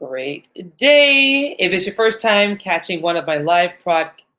Great day. If it's your first time catching one of my live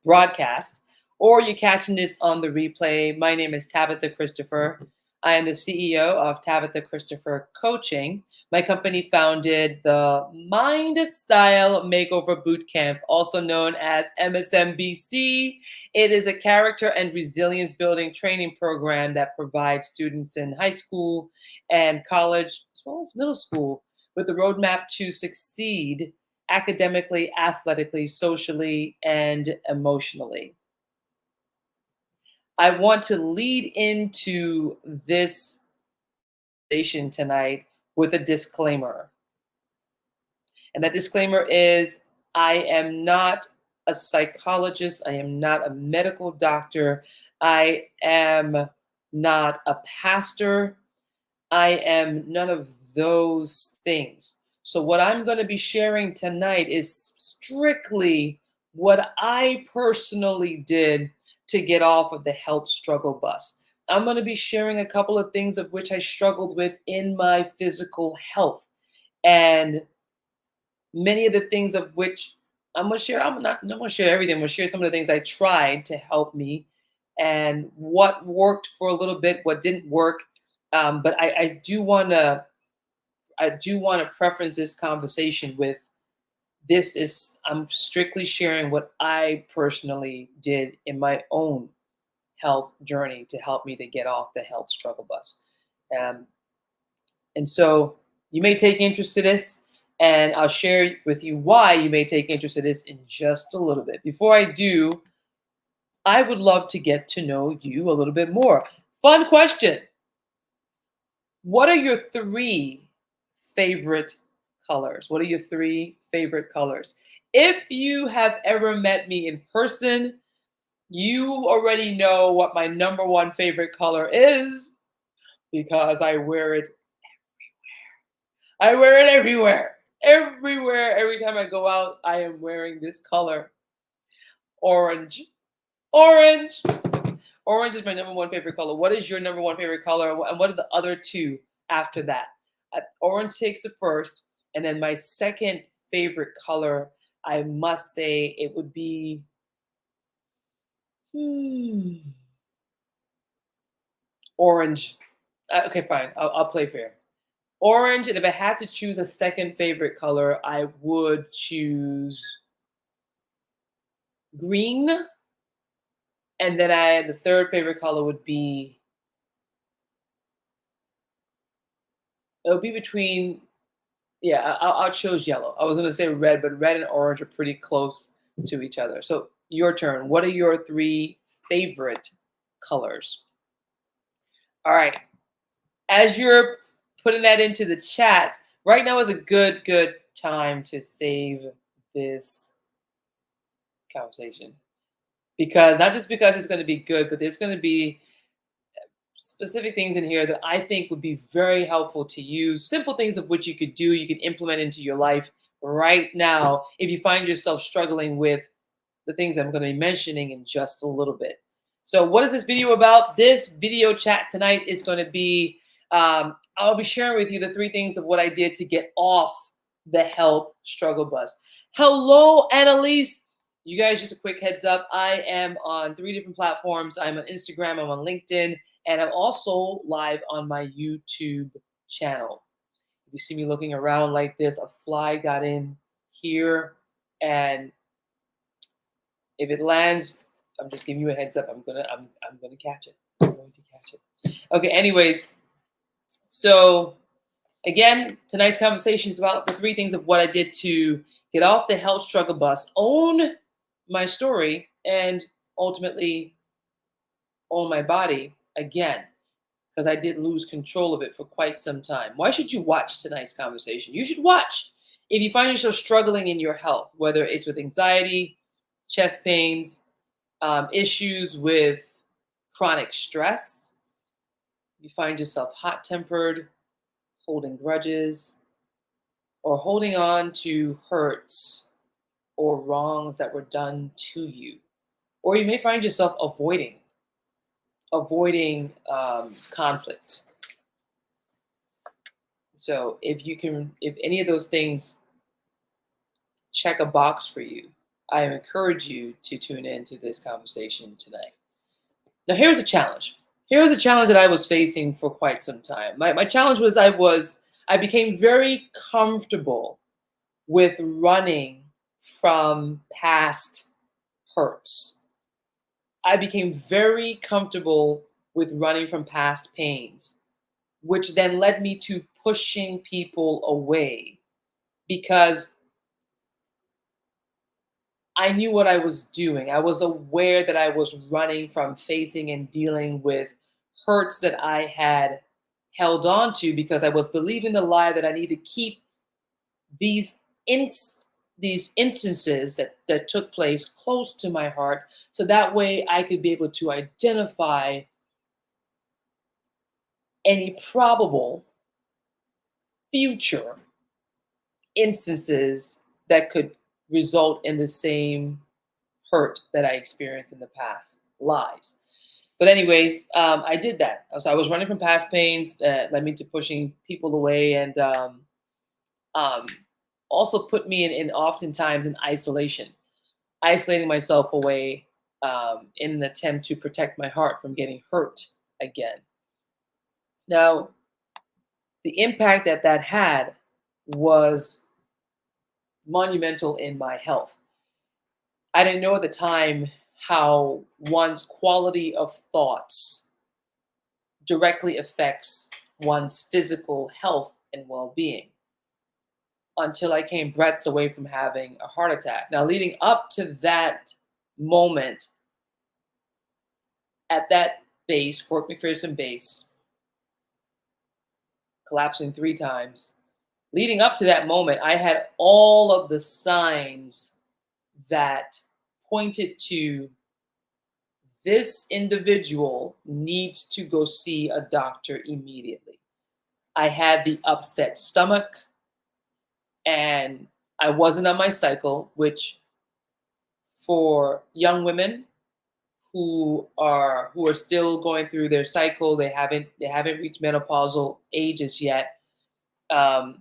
broadcasts, or you're catching this on the replay, my name is Tabitha Christopher. I am the CEO of Tabitha Christopher Coaching. My company founded the Mind Style Makeover Bootcamp, also known as MSMBC. It is a character and resilience building training program that provides students in high school and college, as well as middle school, with the roadmap to succeed academically, athletically, socially, and emotionally. I want to lead into this station tonight with a disclaimer. And that disclaimer is I am not a psychologist, I am not a medical doctor, I am not a pastor, I am none of those things. So, what I'm going to be sharing tonight is strictly what I personally did to get off of the health struggle bus. I'm going to be sharing a couple of things of which I struggled with in my physical health. And many of the things of which I'm going to share, I'm not going to share everything. I'm going to share some of the things I tried to help me and what worked for a little bit, what didn't work. But I do want to preference this conversation with this is I'm strictly sharing what I personally did in my own health journey to help me to get off the health struggle bus. Um, and so you may take interest in this, and I'll share with you why you may take interest in this in just a little bit. Before I do, I would love to get to know you a little bit more. Fun question. What are your three favorite colors? What are your three favorite colors? If you have ever met me in person, you already know what my number one favorite color is because I wear it. I wear it everywhere. Everywhere. Every time I go out, I am wearing this color. Orange. Orange. Orange is my number one favorite color. What is your number one favorite color? And what are the other two after that? Orange takes the first. And then my second favorite color, I must say, it would be orange. Okay, fine. I'll play fair. Orange. And if I had to choose a second favorite color, I would choose green. And then the third favorite color would be, it would be between, yeah, I'll choose yellow. I was going to say red, but red and orange are pretty close to each other. So your turn. What are your three favorite colors? All right. As you're putting that into the chat, right now is a good time to save this conversation. Because not just because it's going to be good, but there's going to be specific things in here that I think would be very helpful to you. Simple things of which you could do, you can implement into your life right now if you find yourself struggling with the things I'm going to be mentioning in just a little bit. So what is this video about? This video chat tonight is going to be, I'll be sharing with you the three things of what I did to get off the health struggle bus. Hello, Annalise. You guys, just a quick heads up. I am on 3 different platforms. I'm on Instagram, I'm on LinkedIn, and I'm also live on my YouTube channel. If you see me looking around like this, a fly got in here, and if it lands, I'm just giving you a heads up. I'm gonna catch it. I'm going to catch it. Okay. Anyways, so again, tonight's conversation is about the 3 things of what I did to get off the health struggle bus, own my story, and ultimately own my body again, because I did lose control of it for quite some time. Why should you watch tonight's conversation? You should watch if you find yourself struggling in your health, whether it's with anxiety, chest pains, issues with chronic stress, you find yourself hot-tempered, holding grudges, or holding on to hurts or wrongs that were done to you. Or you may find yourself avoiding conflict. So if any of those things check a box for you, I encourage you to tune into this conversation tonight. Now, here's a challenge. Here's a challenge that I was facing for quite some time. My challenge was I became very comfortable with running from past hurts. I became very comfortable with running from past pains, which then led me to pushing people away because I knew what I was doing. I was aware that I was running from facing and dealing with hurts that I had held on to because I was believing the lie that I need to keep these ins- these instances that took place close to my heart so that way I could be able to identify any probable future instances that could result in the same hurt that I experienced in the past, lies. But anyways, I did that. So I was running from past pains that led me to pushing people away, and um, also put me in oftentimes in isolation, isolating myself away in an attempt to protect my heart from getting hurt again. Now, the impact that that had was monumental in my health. I didn't know at the time how one's quality of thoughts directly affects one's physical health and well being until I came breaths away from having a heart attack. Now, leading up to that moment at that base, Fort McPherson base, collapsing 3 times, leading up to that moment, I had all of the signs that pointed to this individual needs to go see a doctor immediately. I had the upset stomach and I wasn't on my cycle, which for young women who are still going through their cycle, they haven't reached menopausal ages yet. Um,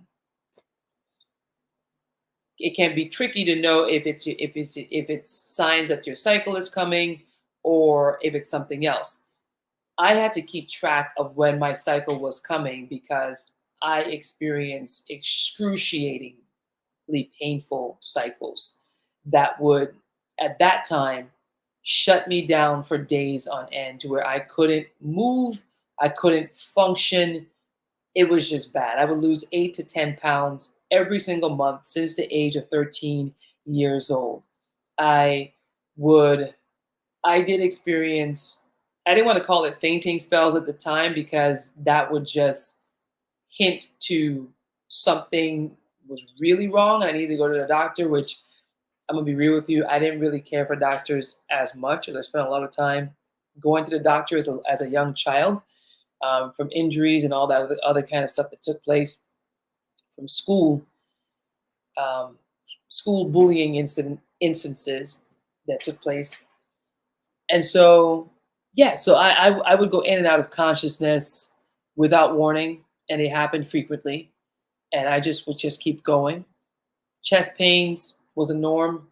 it can be tricky to know if it's signs that your cycle is coming or if it's something else. I had to keep track of when my cycle was coming because I experienced excruciatingly painful cycles that would, at that time, shut me down for days on end to where I couldn't move, I couldn't function. It was just bad. I would lose 8 to 10 pounds every single month since the age of 13 years old. I would I did experience, I didn't want to call it fainting spells at the time because that would just hint to something was really wrong and I needed to go to the doctor, which I'm going to be real with you. I didn't really care for doctors as much as I spent a lot of time going to the doctor as a young child from injuries and all that other kind of stuff that took place from um, school bullying instances that took place. And so, yeah, so I would go in and out of consciousness without warning, and it happened frequently. And I just would just keep going. Chest pains was a norm.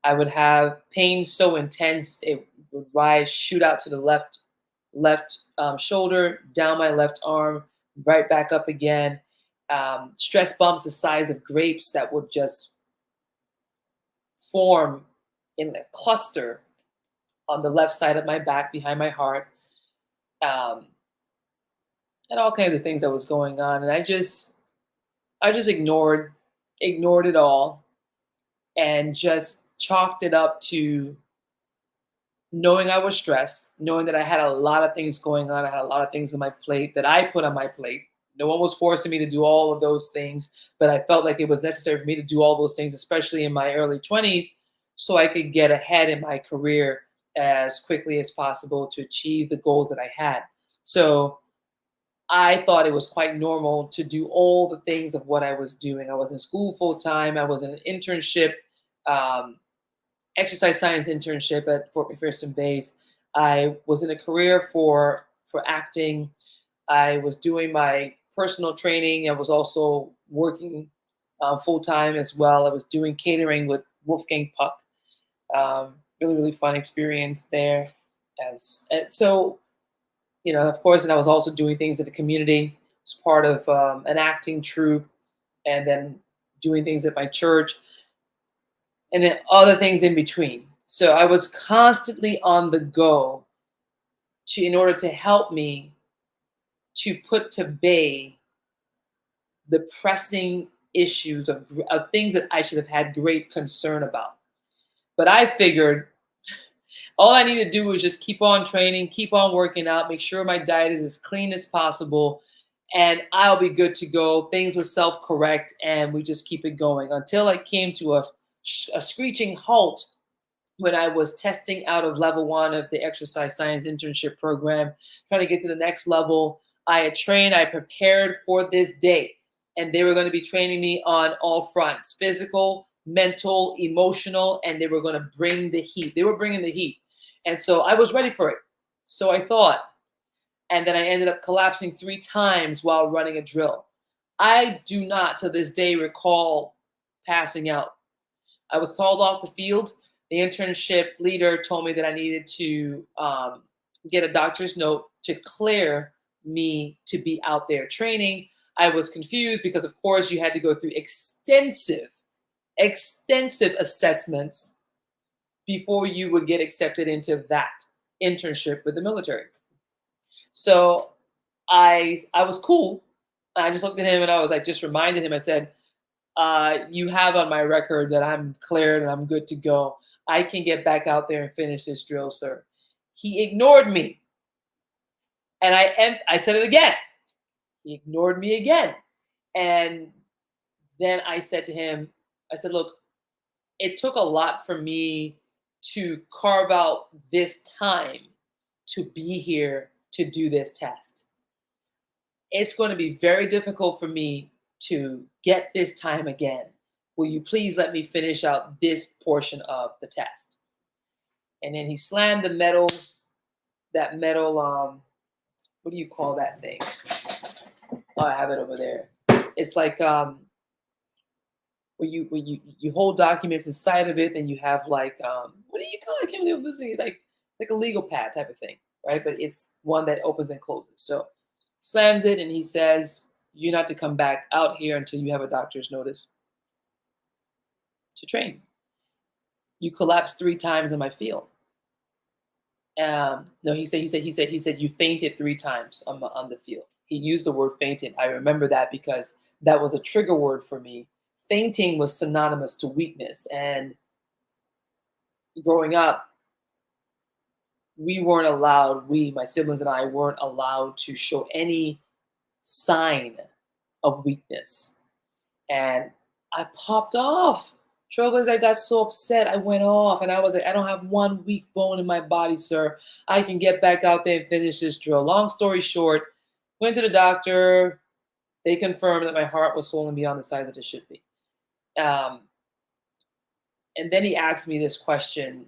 I would have pains so intense it would rise, shoot out to the left shoulder, down my left arm, right back up again. Stress bumps the size of grapes that would just form in a cluster on the left side of my back behind my heart, um, and all kinds of things that was going on. And I just ignored it all and just chalked it up to knowing I was stressed, knowing that I had a lot of things going on. I had a lot of things on my plate that I put on my plate. No one was forcing me to do all of those things, but I felt like it was necessary for me to do all those things, especially in my early 20s, so I could get ahead in my career as quickly as possible to achieve the goals that I had. So I thought it was quite normal to do all the things of what I was doing. I was in school full time. I was in an internship, um, exercise science internship at Fort McPherson Base. I was in a career for acting. I was doing my personal training. I was also working full time as well. I was doing catering with Wolfgang Puck. Really, really fun experience there. So, of course, and I was also doing things at the community. I was part of an acting troupe, and then doing things at my church, and then other things in between. So I was constantly on the go in order to help me to put to bay the pressing issues of things that I should have had great concern about. But I figured all I need to do is just keep on training, keep on working out, make sure my diet is as clean as possible, and I'll be good to go. Things will self correct, and we just keep it going until I came to a screeching halt when I was testing out of level 1 of the exercise science internship program, trying to get to the next level. I had trained, I prepared for this day, and they were going to be training me on all fronts: physical, mental, emotional, and they were going to bring the heat. They were bringing the heat. And so I was ready for it. So I thought, and then I ended up collapsing 3 times while running a drill. I do not to this day recall passing out. I was called off the field. The internship leader told me that I needed to get a doctor's note to clear me to be out there training. I was confused because, of course, you had to go through extensive assessments before you would get accepted into that internship with the military. So I was cool. I just looked at him and I was like, just reminded him, I said, you have on my record that I'm cleared and I'm good to go. I can get back out there and finish this drill, sir. He ignored me. And I said it again. He ignored me again. And then I said to him, I said, look, it took a lot for me to carve out this time to be here to do this test. It's going to be very difficult for me to get this time again. Will you please let me finish out this portion of the test? And then he slammed that metal, what do you call that thing? Oh, I have it over there. It's like where you hold documents inside of it, and you have like what do you call it? I can't believe I'm losing it. Like a legal pad type of thing, right? But it's one that opens and closes. So slams it, and he says, "You're not to come back out here until you have a doctor's notice to train. You collapsed 3 times in my field." No, he said you fainted 3 times on the field. He used the word fainted. I remember that because that was a trigger word for me. Fainting was synonymous to weakness, and growing up, my siblings and I weren't allowed to show any sign of weakness. And I popped off. Trailblazer, I got so upset. I went off and I was like, I don't have one weak bone in my body, sir. I can get back out there and finish this drill. Long story short, went to the doctor. They confirmed that my heart was swollen beyond the size that it should be. And then he asked me this question.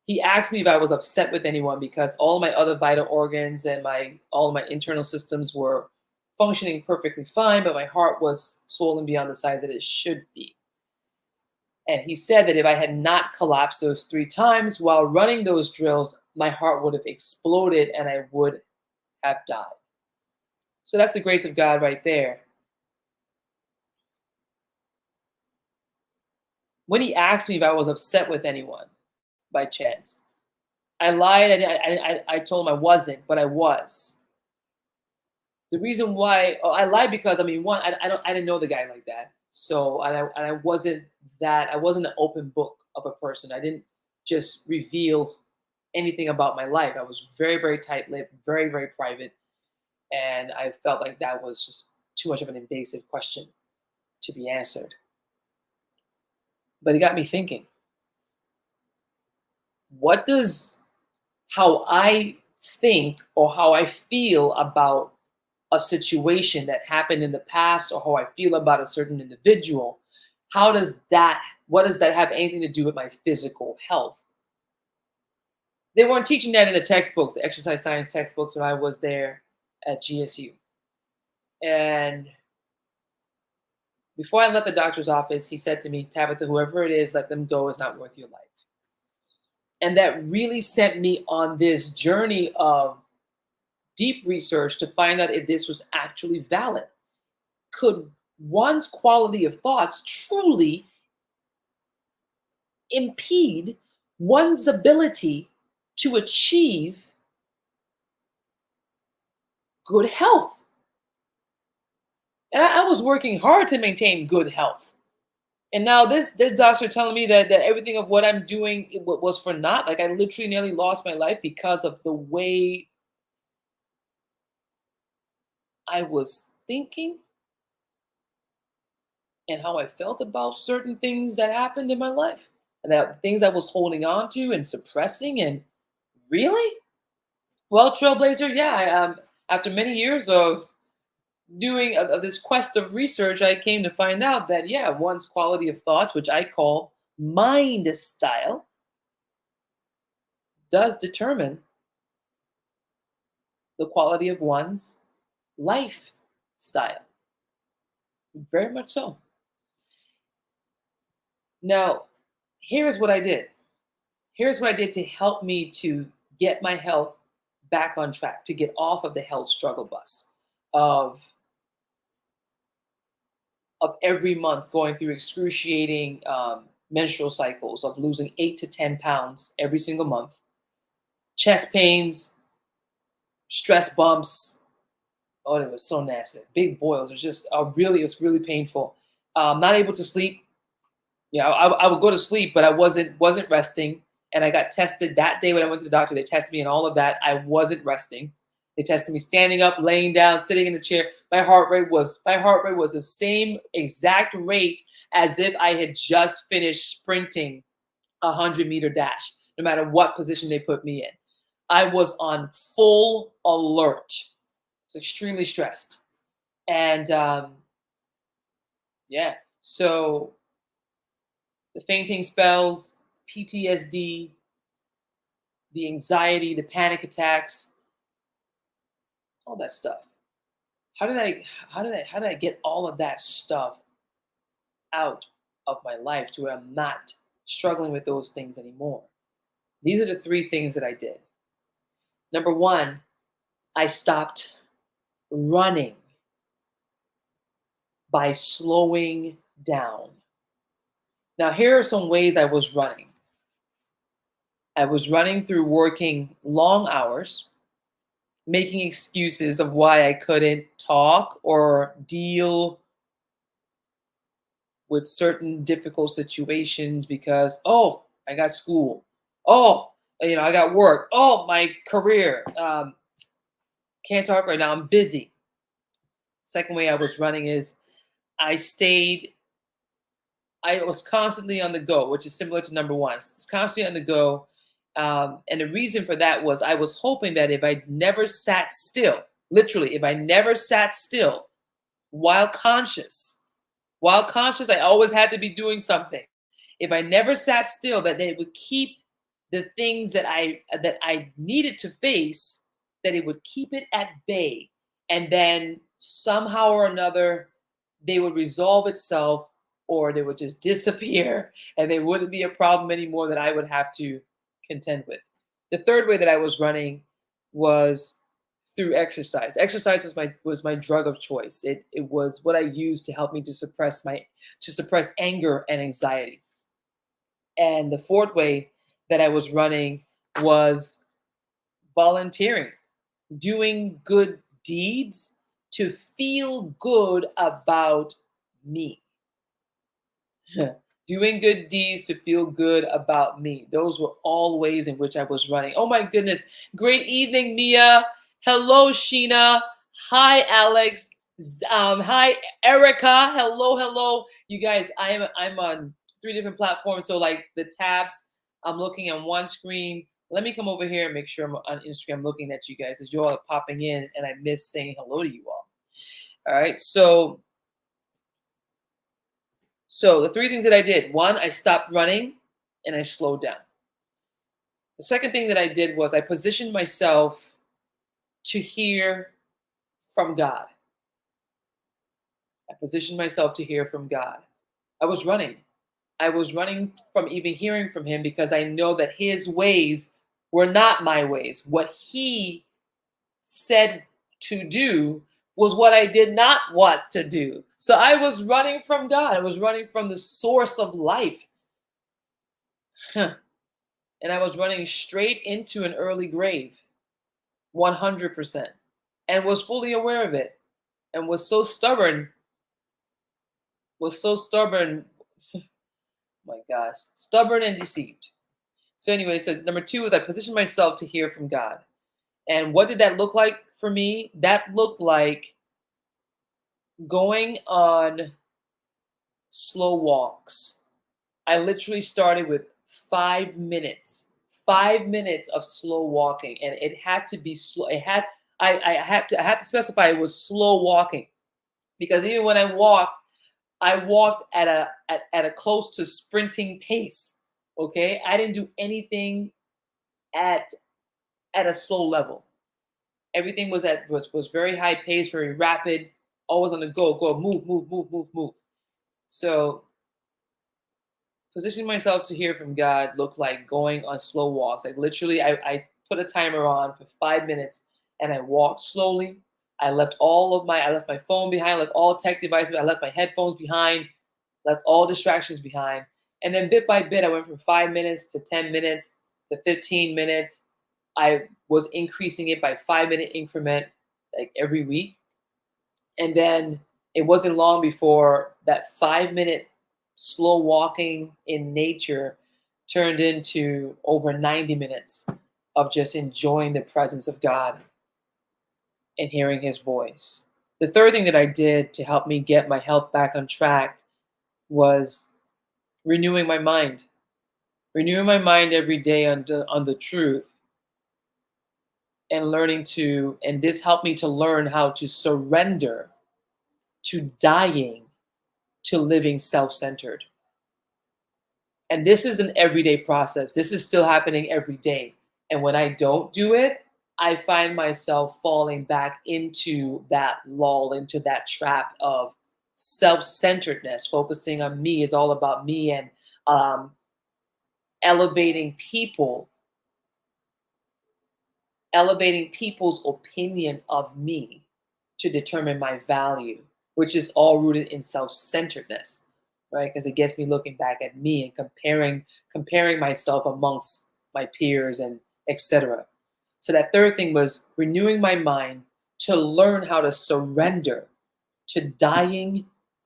He asked me if I was upset with anyone because all my other vital organs and all of my internal systems were functioning perfectly fine, but my heart was swollen beyond the size that it should be. And he said that if I had not collapsed those 3 times while running those drills, my heart would have exploded and I would have died. So that's the grace of God right there. When he asked me if I was upset with anyone by chance, I lied. I told him I wasn't, but I was. The reason why I lied because I didn't know the guy like that. So I wasn't an open book of a person. I didn't just reveal anything about my life. I was very, very tight-lipped, very, very private, and I felt like that was just too much of an invasive question to be answered. But it got me thinking. What does how I think or how I feel about a situation that happened in the past or how I feel about a certain individual, what does that have anything to do with my physical health? They weren't teaching that in the textbooks, the exercise science textbooks when I was there at GSU. And Before I left the doctor's office, he said to me, Tabitha, whoever it is, let them go. It's not worth your life. And that really sent me on this journey of deep research to find out if this was actually valid. Could one's quality of thoughts truly impede one's ability to achieve good health? And I was working hard to maintain good health. And now this doctor telling me that everything of what I'm doing was for naught. Like I literally nearly lost my life because of the way I was thinking and how I felt about certain things that happened in my life and that things I was holding on to and suppressing. And really, well, Trailblazer, yeah, after many years of doing of this quest of research, I came to find out that yeah, one's quality of thoughts, which I call mind style, does determine the quality of one's lifestyle. Very much so. Now, here's what I did. Here's what I did to help me to get my health back on track, to get off of the health struggle bus of every month going through excruciating menstrual cycles of losing 8 to 10 pounds every single month, chest pains, stress bumps. Oh, it was so nasty. Big boils. It was really painful. Not able to sleep. Yeah, I would go to sleep, but I wasn't resting. And I got tested that day when I went to the doctor. They tested me and all of that. I wasn't resting. They tested me standing up, laying down, sitting in the chair. My heart rate was the same exact rate as if I had just finished sprinting a 100-meter dash, no matter what position they put me in. I was on full alert. I was extremely stressed. And yeah, so the fainting spells, PTSD, the anxiety, the panic attacks, all that stuff. How did I get all of that stuff out of my life to where I'm not struggling with those things anymore? These are the three things that I did. Number one, I stopped running by slowing down. Now, here are some ways I was running. I was running through working long hours, making excuses of why I couldn't talk or deal with certain difficult situations because, oh, I got school. Oh, I got work. Oh, my career. Can't talk right now. I'm busy. Second way I was running is I stayed, I was constantly on the go, which is similar to number one. It's constantly on the go. And the reason for that was I was hoping that if I never sat still, literally, if I never sat still while conscious, I always had to be doing something. If I never sat still, that they would keep the things that I needed to face, that it would keep it at bay, and then somehow or another they would resolve itself, or they would just disappear, and they wouldn't be a problem anymore that I would have to contend with. The third way that I was running was through exercise. Exercise was my drug of choice. It was what I used to help me to suppress anger and anxiety. And the fourth way that I was running was volunteering, doing good deeds to feel good about me. Doing good deeds to feel good about me. Those were all ways in which I was running. Oh my goodness. Great evening, Mia. Hello, Sheena. Hi, Alex. Hi, Erica. Hello, hello. You guys, I'm on 3 different platforms. So like the tabs, I'm looking on one screen. Let me come over here and make sure I'm on Instagram looking at you guys as you're all popping in and I miss saying hello to you all. All right. So the three things that I did: one, I stopped running and I slowed down. The second thing that I did was I positioned myself to hear from God. I positioned myself to hear from God. I was running. I was running from even hearing from him because I know that his ways were not my ways. What he said to do was what I did not want to do. So I was running from God. I was running from the source of life. Huh. And I was running straight into an early grave, 100%, and was fully aware of it and was so stubborn, my gosh, stubborn and deceived. So anyway, so number two is I positioned myself to hear from God. And what did that look like for me? That looked like going on slow walks. I literally started with 5 minutes, 5 minutes of slow walking, and it had to be slow. I have to specify it was slow walking because even when I walked at a close to sprinting pace. Okay, I didn't do anything at a slow level. Everything was very high pace, very rapid, always on the go, move, move, move, move, move. So positioning myself to hear from God looked like going on slow walks. Like literally, I put a timer on for 5 minutes and I walked slowly. I left my phone behind, I left all tech devices, I left my headphones behind, left all distractions behind. And then bit by bit, I went from 5 minutes to 10 minutes to 15 minutes. I was increasing it by 5 minute increment like every week. And then it wasn't long before that 5 minute slow walking in nature turned into over 90 minutes of just enjoying the presence of God and hearing his voice. The third thing that I did to help me get my health back on track was renewing my mind. Renewing my mind every day on the truth and and this helped me to learn how to surrender to dying to living self-centered. And this is an everyday process. This is still happening every day. And when I don't do it, I find myself falling back into that lull, into that trap of self-centeredness. Focusing on me is all about me, and um, elevating people, elevating people's opinion of me to determine my value, which is all rooted in self-centeredness, right? Because it gets me looking back at me and comparing myself amongst my peers and etc. So that third thing was renewing my mind to learn how to surrender to dying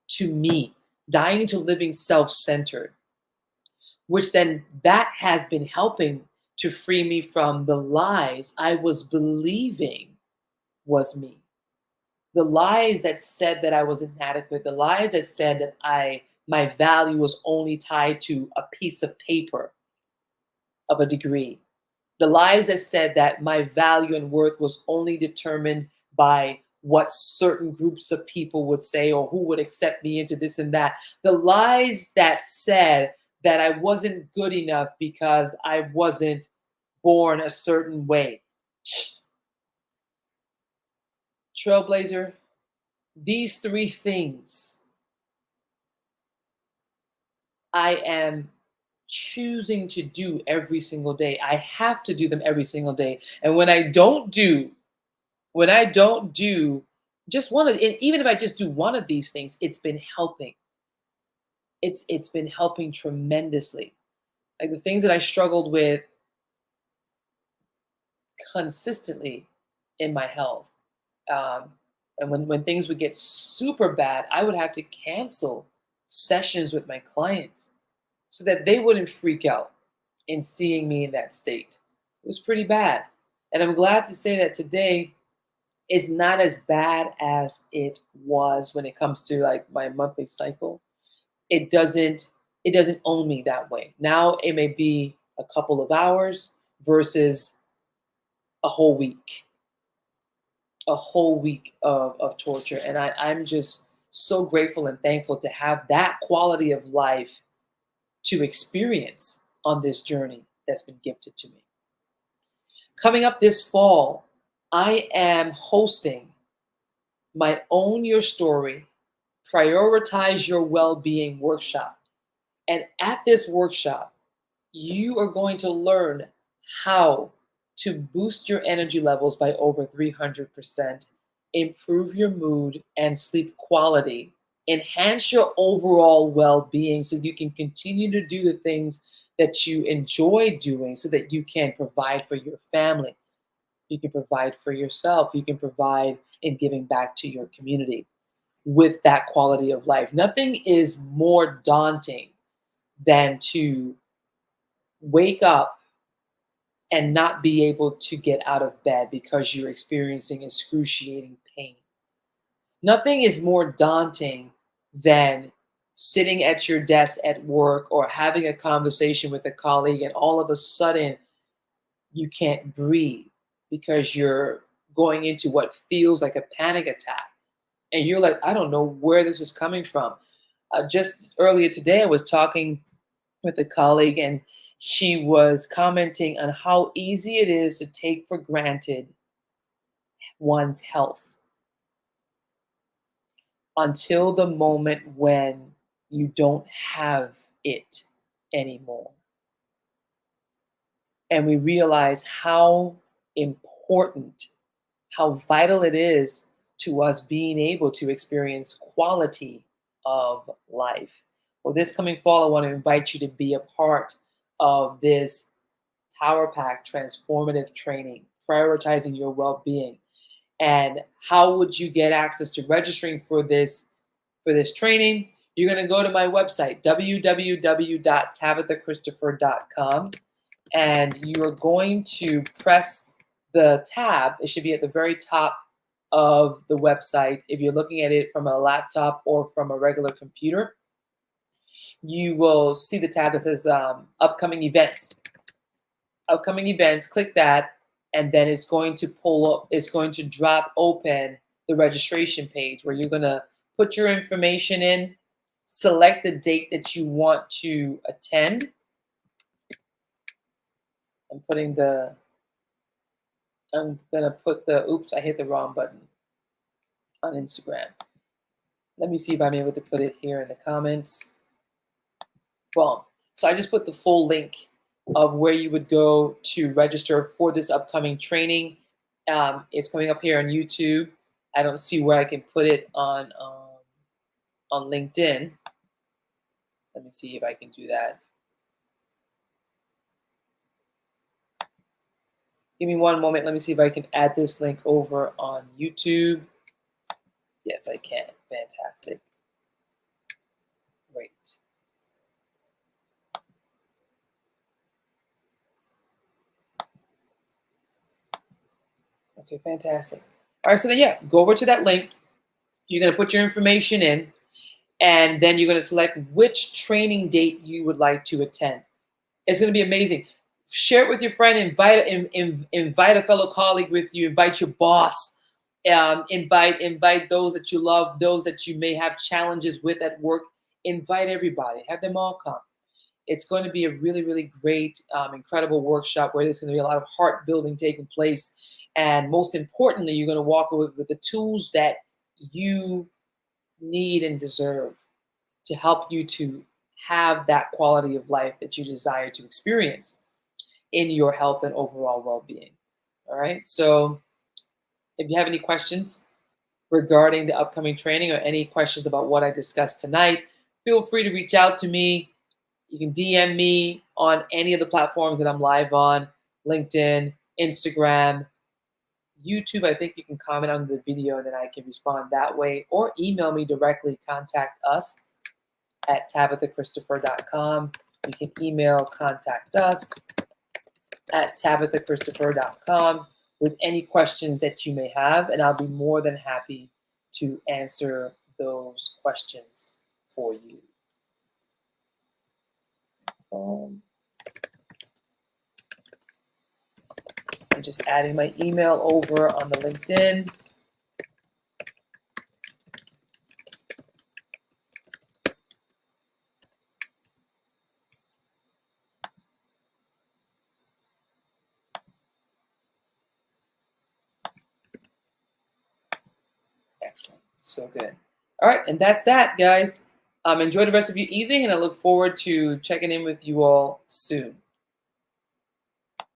to me, dying to living self-centered, which then that has been helping to free me from the lies I was believing was me. The lies that said that I was inadequate, the lies that said that my value was only tied to a piece of paper of a degree. The lies that said that my value and worth was only determined by what certain groups of people would say or who would accept me into this and that. The lies that said that I wasn't good enough because I wasn't born a certain way. Trailblazer, these three things I am choosing to do every single day. I have to do them every single day. And when I don't do just one of, even if I just do one of these things, it's been helping. It's been helping tremendously. Like the things that I struggled with consistently in my health. Um, and when things would get super bad, I would have to cancel sessions with my clients so that they wouldn't freak out in seeing me in that state. It was pretty bad. And I'm glad to say that today is not as bad as it was when it comes to like my monthly cycle. It doesn't it doesn't own me that way. Now it may be a couple of hours versus a whole week. A whole week of torture. And I'm just so grateful and thankful to have that quality of life to experience on this journey that's been gifted to me. Coming up this fall, I am hosting my Own Your Story Prioritize Your Well-Being workshop. And at this workshop, you are going to learn how to boost your energy levels by over 300%, improve your mood and sleep quality, enhance your overall well being so you can continue to do the things that you enjoy doing so that you can provide for your family. You can provide for yourself. You can provide in giving back to your community with that quality of life. Nothing is more daunting than to wake up and not be able to get out of bed because you're experiencing excruciating pain. Nothing is more daunting than sitting at your desk at work or having a conversation with a colleague, and all of a sudden you can't breathe because you're going into what feels like a panic attack. And you're like, I don't know where this is coming from. Just earlier today, I was talking with a colleague, and she was commenting on how easy it is to take for granted one's health until the moment when you don't have it anymore. And we realize how important, how vital it is to us being able to experience quality of life. Well, this coming fall, I want to invite you to be a part of this Power Pack transformative training, prioritizing your well being. And how would you get access to registering for this training? You're going to go to my website, www.tabithachristopher.com, and you are going to press the tab. It should be at the very top of the website. If you're looking at it from a laptop or from a regular computer, you will see the tab that says upcoming events. Upcoming events, click that, and then it's going to pull up, it's going to drop open the registration page where you're going to put your information in, select the date that you want to attend. I'm going to put oops, I hit the wrong button on Instagram. Let me see if I'm able to put it here in the comments. Boom. So I just put the full link of where you would go to register for this upcoming training. It's coming up here on YouTube. I don't see where I can put it on LinkedIn. Let me see if I can do that. Give me one moment. Let me see if I can add this link over on YouTube. Yes, I can. Fantastic. Great. Okay, fantastic. All right, so then, yeah, go over to that link. You're going to put your information in, and then you're going to select which training date you would like to attend. It's going to be amazing. Share it with your friend. Invite a fellow colleague with you. Invite your boss. Invite those that you love, those that you may have challenges with at work. Invite everybody. Have them all come. It's going to be a really, really great, incredible workshop where there's going to be a lot of heart building taking place. And most importantly, you're going to walk away with the tools that you need and deserve to help you to have that quality of life that you desire to experience in your health and overall well-being. All right. So if you have any questions regarding the upcoming training or any questions about what I discussed tonight, feel free to reach out to me. You can DM me on any of the platforms that I'm live on, LinkedIn, Instagram, YouTube. I think you can comment on the video and then I can respond that way, or email me directly, contact us at tabithachristopher.com. You can email contact us at tabithachristopher.com with any questions that you may have, and I'll be more than happy to answer those questions for you. I'm just adding my email over on the LinkedIn. Excellent. So good. All right, and that's that, guys. Enjoy the rest of your evening, and I look forward to checking in with you all soon.